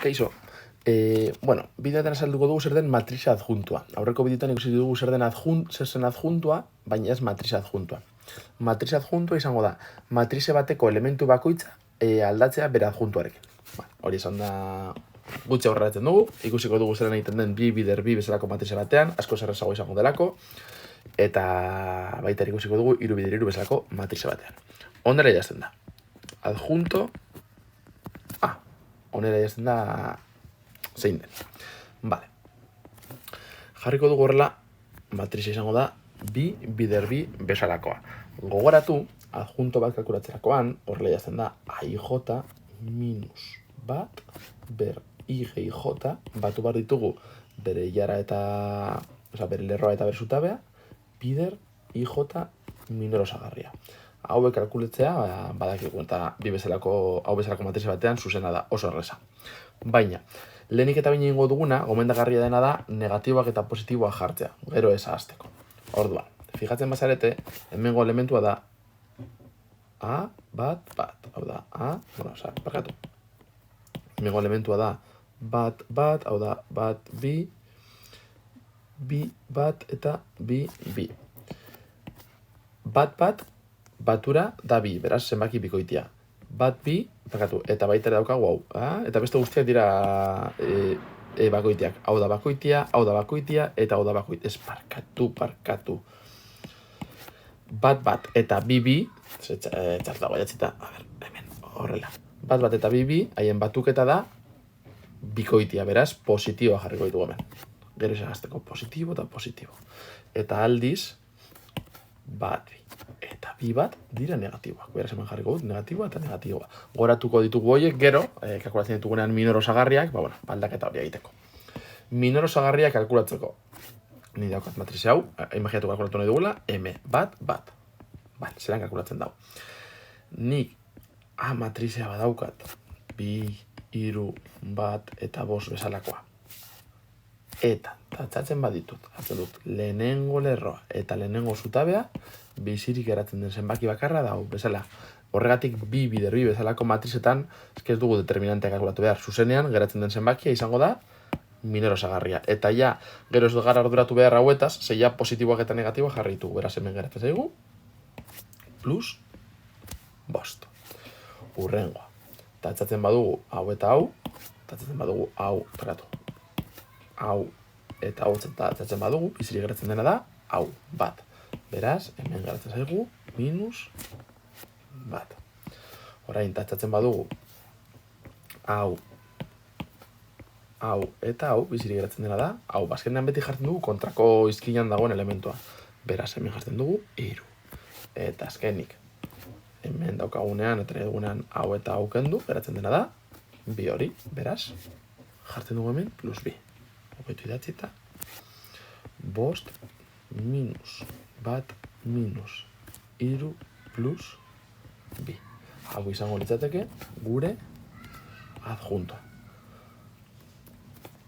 Kaixo, bideoetan azalduko dugu zer den matrize adjuntua. Aurreko bideoetan ikusi dugu zer zen adjuntua, baina ez matrize adjuntua. Matrize adjuntua izango da, matrize bateko elementu bakoitza aldatzea bere adjuntuarekin. Hori esan da gutxi aurreratzen dugu, ikusiko dugu zer egiten den bi bider bi bezalako matrize batean, asko zerrezago izango delako, eta baita ikusiko dugu hiru bider hiru bezalako matrize batean. Honera jazten da. Adjunto A. Honera jazten da zein den. Vale. Jarriko dugu horrela, matrize izango da bi bider bi bezalakoa. Gogoratu, adjunto bat kalkulatzerakoan, horrela jazten da AIJ minus bat ber IGIJ batu behar ditugu bere ilara eta bere lerroa eta bere zutabea, bider IJ minor osagarria. Hauek kalkuletzea, badakigu, eta hau bezalako matrize batean zuzena da, oso erreza. Baina, lehenik eta baina ingo duguna, gomendagarria dena da, negatiboak eta positiboak jartzea, gero ez ahazteko. Orduan, fijatzen bazarete, hemengo elementua da A, bat, hau da, barkatu. Hemengo elementua da bat, hau da, bat, bi, bat eta bi. Bat, batura da bi, beraz, zenbaki bikoitia. Bat, bi, eta baita ere daukagu hau. Eta beste guztiak dira bakoitiak. Hau da bakoitia, eta hau da bakoitia. Ez parkatu. Bat, eta bi, txartago jatxita, hemen, horrela. Bat, eta bi, haien batuketa da bikoitia, beraz, positiboa jarriko ditugu hemen. Gero izagazteko positibo eta positibo. Eta aldiz, bat, eta bi bat dira negatiboak. Beraz hemen jarriko dut negatiboa eta negatiboa. Goratuko ditugu horiek, gero, kalkulatzen ditugunean minor osagarriak, aldaketa hori egiteko. Minor osagarriak kalkulatzeko. Ni daukat matrize hau, imaginatu kalkulatu nahi dugula, M, bat. Zeran kalkulatzen dau. Nik A matrizea badaukat, bi, hiru, bat eta bost bezalakoa. Eta, tatzatzen baditut, hartzen dut, lehenengo lerroa eta lehenengo zutabea, bizirik geratzen den zenbaki bakarra da, bezala. Horregatik bi bider bi bezalako matrizetan, ez dugu determinantea kalkulatu behar, zuzenean geratzen den zenbakia izango da minor osagarria. Eta ja, gero ez gara arduratu behar hauetaz, zeia positiboak eta negatiboak jarritu. Beraz hemen geratzen zaigu, plus bost. Urrengoa. Tatzatzen badugu hau eta hau, tatzatzen badugu hau eta hau tatzatzen badugu, bizirik geratzen dena da, hau, bat. Beraz, hemen geratzen zaigu, minus bat. Orain, tatzatzen badugu, hau eta hau, bizirik geratzen dena da, hau, bazkenean beti jartzen dugu kontrako izkinan dagoen elementua. Beraz, hemen jartzen dugu, hiru. Eta azkenik, hemen daukagunean, eta nahi dugunean hau eta hau kendu, geratzen dena da, bi hori, beraz, jartzen dugu hemen, plus bi. Hogetu idatzita, bost, minus, bat, minus, hiru, plus, bi. Hau izango litzateke, gure adjuntoa.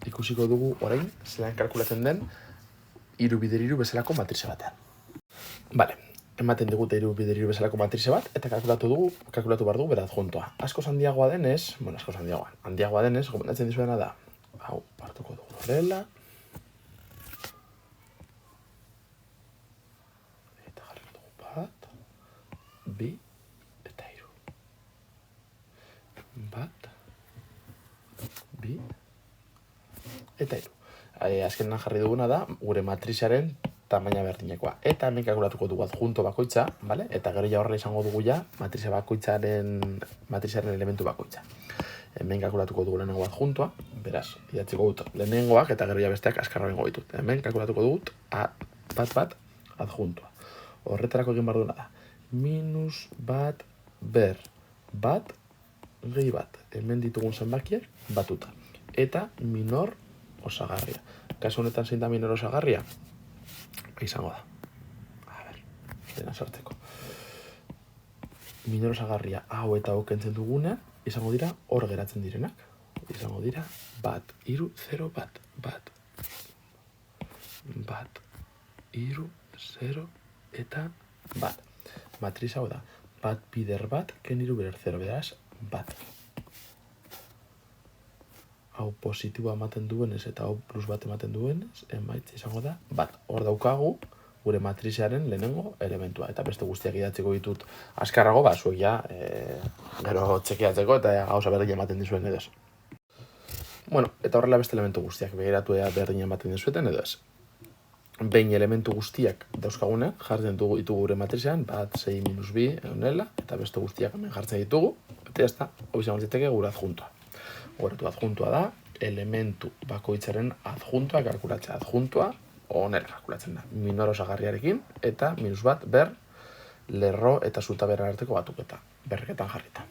Ikusiko dugu orain, zelan kalkulatzen den, hiru bider hiru bezalako matrize batean. Bale, ematen digute hiru bider hiru bezalako matrize bat, eta kalkulatu behar dugu bere adjuntoa. Askoz handiagoa denez, gomendatzen dizuena da, hau, partuko dugu horrela, eta jarriko dugu bat, bi, eta hiru. Bat, bi, eta hiru. Azkenean jarri duguna da, gure matrizearen tamaina berdinekoa. Eta hemen kalkulatuko dugu adjunto bakoitza, vale? Eta gero ja horrela izango dugu ja matrizearen elementu bakoitza. Hemen kalkulatuko dugu lehenengo adjuntoa, beraz, idatziko dut lehenengoak eta gero ja besteak askarra bengo ditut. Hemen kalkulatuko dut bat adjuntoa. Horretarako egin behar duena da. Minus bat ber bat gehi bat. Hemen ditugun zenbakiak batuta. Eta minor osagarria. Kasu honetan zein da minor osagarria? Izango da. Dena sartzeko. Minor osagarria hau eta hau kentzen dugunean, izango dira hor geratzen direnak. Izango dira bat, hiru, 0, bat. Bat, hiru, 0 eta bat. Matriz hau da. Bat bider bat, ken hiru bider 0, beraz, bat. hau positiboa ematen duenez eta hau plus bat ematen duenez, emaitza izango da bat. Hor daukagu gure matrizearen lehenengo elementua. Eta beste guztiak idatziko ditut azkarrago, zuek ja, gero txekiatzeko eta gauza berdin ematen dizuen edo ez. Bueno, eta horrela beste elementu guztiak begiratu berdin ematen dizueten edo ez. Behin elementu guztiak dauzkagune, jartzen ditugu gure matrizean, bat, 6, minus 2, honela, eta beste guztiak hemen jartzen ditugu, eta ez da, hori izango zitzake gure adjuntua. Horretu adjuntua da, elementu bakoitzaren adjuntua, kalkulatzea adjuntua, honela kalkulatzen da, minor osagarriarekin, eta minus bat, ber, lerro eta zutabera arteko batuketa, berreketan jarrita.